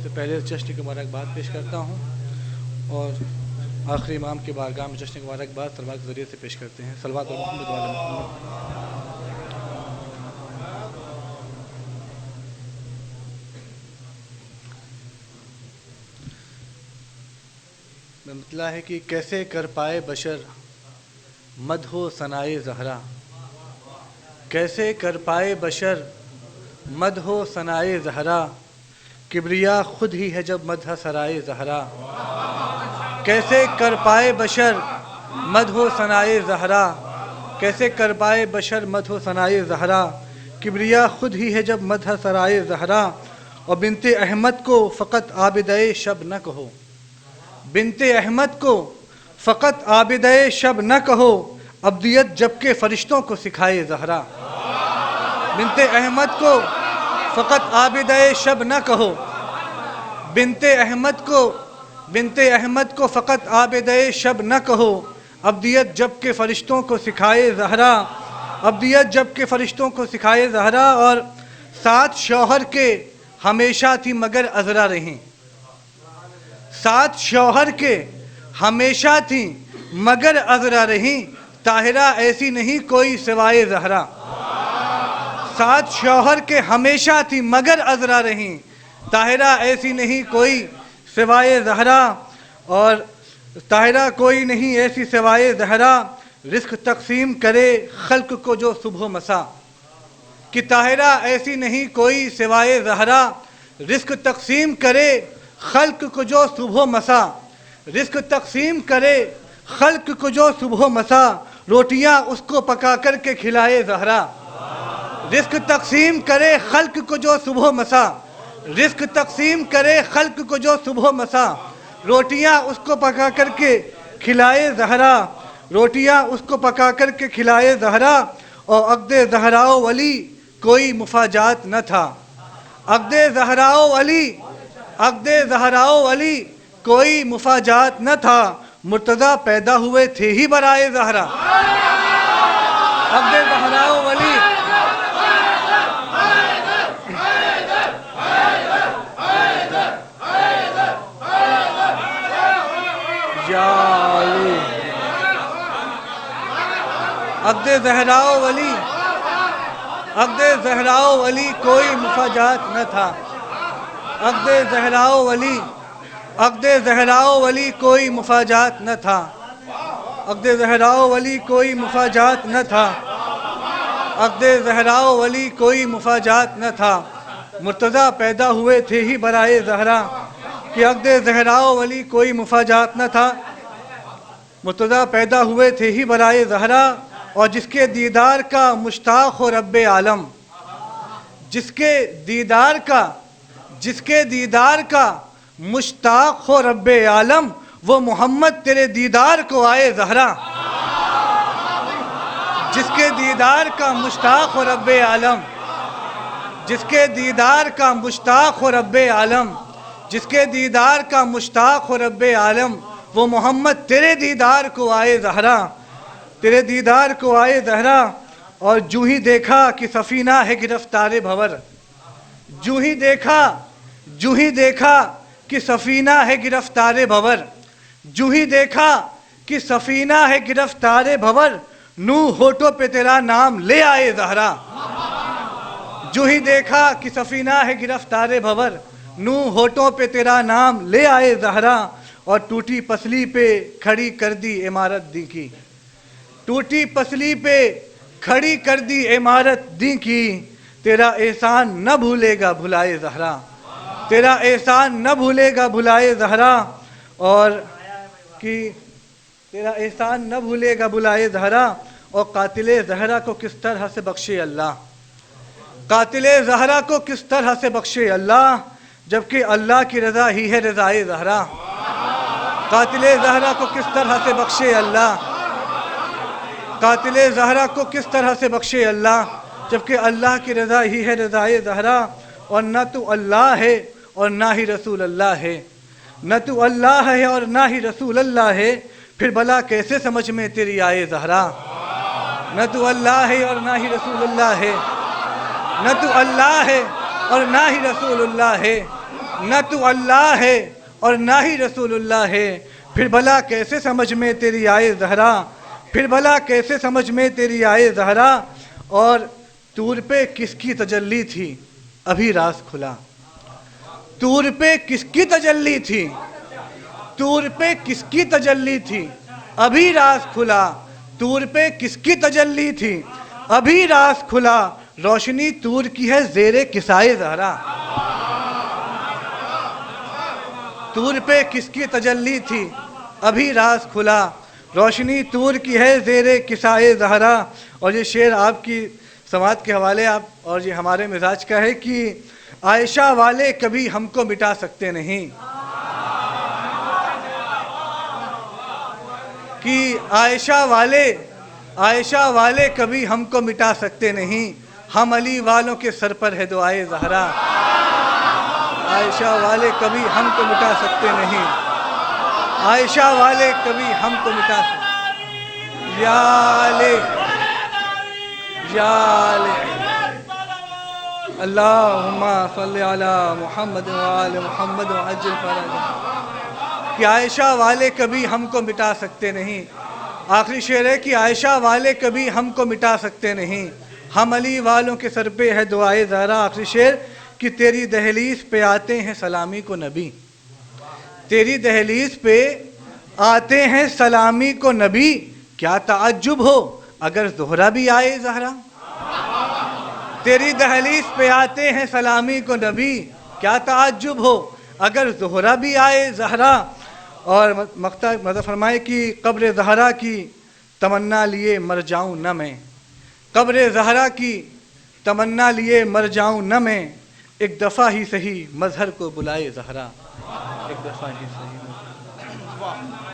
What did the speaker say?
سے پہلے جشن کی مبارکباد پیش کرتا ہوں اور آخری امام کی بارگاہ میں جشن کی مبارکباد سلوات کے ذریعے سے پیش کرتے ہیں۔ صلوات محمد وعلی محمد۔ مطلع ہے کہ کیسے کر پائے بشر مدح و ثنائے زہرا، کیسے کر پائے بشر مدح و ثنائے زہرا، کبریا خود ہی ہے جب مدح سرائے زہرا۔ کیسے کر پائے بشر مدح و ثنائے زہرا، کیسے کر پائے بشر مدح و ثنائے زہرا، کبریا خود ہی ہے جب مدح سرائے زہرا۔ اور بنت احمد کو فقط عابدۂ شب نہ کہو، بنت احمد کو فقط عابدۂ شب نہ کہو، ابدیت جبکہ فرشتوں کو سکھائے زہرا۔ بنت احمد کو فقط عابدۂ شب نہ کہو، بنت احمد کو فقط عابدۂ شب نہ کہو، ابدیت جبکہ فرشتوں کو سکھائے زہرا، ابدیت جبکہ فرشتوں کو سکھائے زہرا۔ اور سات شوہر کے ہمیشہ تھی مگر عذرا رہیں، سات شوہر کے ہمیشہ تھی مگر عذرا رہیں، طاہرہ ایسی نہیں کوئی سوائے زہرا۔ سات شوہر کے ہمیشہ تھی مگر عذرا رہیں، طاہرہ ایسی نہیں کوئی سوائے زہرا۔ اور طاہرہ کوئی نہیں ایسی سوائے زہرا، رزق تقسیم کرے خلق کو جو صبح و مسا، کہ طاہرہ ایسی نہیں کوئی سوائے زہرا، رزق تقسیم کرے خلق کو جو صبح و مسا، رزق تقسیم کرے خلق کو جو صبح و مسا، روٹیاں اس کو پکا کر کے کھلائے زہرا۔ رزق تقسیم کرے خلق کو جو صبح و مسا، رزق تقسیم کرے خلق کو جو صبح و مسا، روٹیاں اس کو پکا کر کے کھلائے زہرا، روٹیاں اس کو پکا کر کے کھلائے زہرا۔ اور عقد زہراء ولی کوئی مفاجات نہ تھا، عقد زہراء ولی، عقد زہراء ولی کوئی مفاجات نہ تھا، مرتضیٰ پیدا ہوئے تھے ہی برائے زہرا۔ عقد زہراء ولی، عقد زہراء ولی، عقد زہراء ولی کوئی مفاجات نہ تھا، عقد زہراء ولی، عقد زہراء ولی کوئی مفاجات نہ تھا، عقد زہراء ولی کوئی مفاجات نہ تھا، عقد زہراء ولی کوئی مفاجات نہ تھا، مرتضیٰ پیدا ہوئے تھے ہی برائے زہرا، کہ عقد زہراء ولی کوئی مفاجات نہ تھا، مرتضیٰ پیدا ہوئے تھے ہی برائے زہرا۔ اور جس کے دیدار کا مشتاق ہو رب عالم، جس کے دیدار کا مشتاق ہو رب عالم، وہ محمد تیرے دیدار کو آئے زہرا۔ جس کے دیدار کا مشتاق ہو رب عالم، جس کے دیدار کا مشتاق ہو رب عالم، جس کے دیدار کا مشتاق ہو رب عالم، وہ محمد تیرے دیدار کو آئے زہرا، تیرے دیدار کو آئے زہرا۔ اور جو ہی دیکھا کہ سفینہ ہے گرفتار بھور، جو ہی دیکھا کہ سفینہ ہے گرفتار بھور، جو ہی دیکھا کہ سفینہ ہے گرفتار بھور، نو ہوٹوں پہ تیرا نام لے آئے زہرا۔ جو ہی دیکھا کہ سفینہ ہے گرفتار بھور، نو ہوٹوں پہ تیرا نام لے آئے زہرا۔ اور ٹوٹی پسلی پہ کھڑی کر دی عمارت دی کی، ٹوٹی پسلی پہ کھڑی کر دی عمارت دی کی، تیرا احسان نہ بھولے گا بھلائے زہرا، تیرا احسان نہ بھولے گا بھلائے زہرا۔ اور کہ تیرا احسان نہ بھولے گا بھلائے زہرا۔ اور قاتل زہرا کو کس طرح سے بخشے اللہ، قاتل زہرا کو کس طرح سے بخشے اللہ، جبکہ اللہ کی رضا ہی ہے رضائے زہرا۔ قاتل زہرا کو کس طرح سے بخشے اللہ، قاتل زہرا کو کس طرح سے بخشے اللہ، جبکہ اللہ کی رضا ہی ہے رضائے زہرا۔ اور نہ تو اللہ ہے اور نہ ہی رسول اللہ ہے، نہ تو اللہ ہے اور نہ ہی رسول اللہ ہے، پھر بھلا کیسے سمجھ میں تیری آئے زہرا۔ نہ تو اللہ ہے اور نہ ہی رسول اللہ ہے، نہ تو اللہ ہے اور نہ ہی رسول اللہ ہے، نہ تو اللہ ہے اور نہ ہی رسول اللہ ہے، پھر بھلا کیسے سمجھ میں تیری آئے زہرا، پھر بھلا کیسے سمجھ میں تیری آئے زہرا، اور طور پہ کس کی تجلی تھی ابھی راز کھلا، طور پہ کس کی تجلی تھی، طور پہ کس کی تجلی تھی ابھی راز کھلا، طور پہ کس کی تجلی تھی ابھی راز کھلا، روشنی طور کی ہے زیر کسائے زہرا، طور پہ کس کی تجلی تھی ابھی راز کھلا، روشنی طور کی ہے زیر کسائے زہرا۔ اور یہ شعر آپ کی سماعت کے حوالے اور یہ ہمارے مزاج کا ہے کہ عائشہ والے کبھی ہم کو مٹا سکتے نہیں، کہ عائشہ والے کبھی ہم کو مٹا سکتے نہیں، ہم علی والوں کے سر پر ہے دعائے زہرا، عائشہ والے کبھی ہم کو مٹا سکتے نہیں، عائشہ والے کبھی ہم کو مٹا سکتے، یا علی یا علی اللہم صلی علی محمد وآل محمد وعجل فرجہ، کہ عائشہ والے کبھی ہم کو مٹا سکتے نہیں۔ آخری شعر ہے کہ عائشہ والے کبھی ہم کو مٹا سکتے نہیں، ہم علی والوں کے سر پہ ہے دعائے زہرا۔ آخری شعر کہ تیری دہلیز پہ آتے ہیں سلامی کو نبی، تیری دہلیز پہ آتے ہیں سلامی کو نبی، کیا تعجب ہو اگر زہرا بھی آئے زہرا، تیری دہلیز پہ آتے ہیں سلامی کو نبی، کیا تعجب ہو اگر زہرا بھی آئے زہرا۔ اور مقطع مدح فرمائے کہ قبر زہرا کی تمنا لیے مر جاؤں نہ میں، قبر زہرا کی تمنا لیے مر جاؤں نہ میں، ایک دفعہ ہی صحیح مظہر کو بلائے زہرا، ایک دفعہ ہی صحیح۔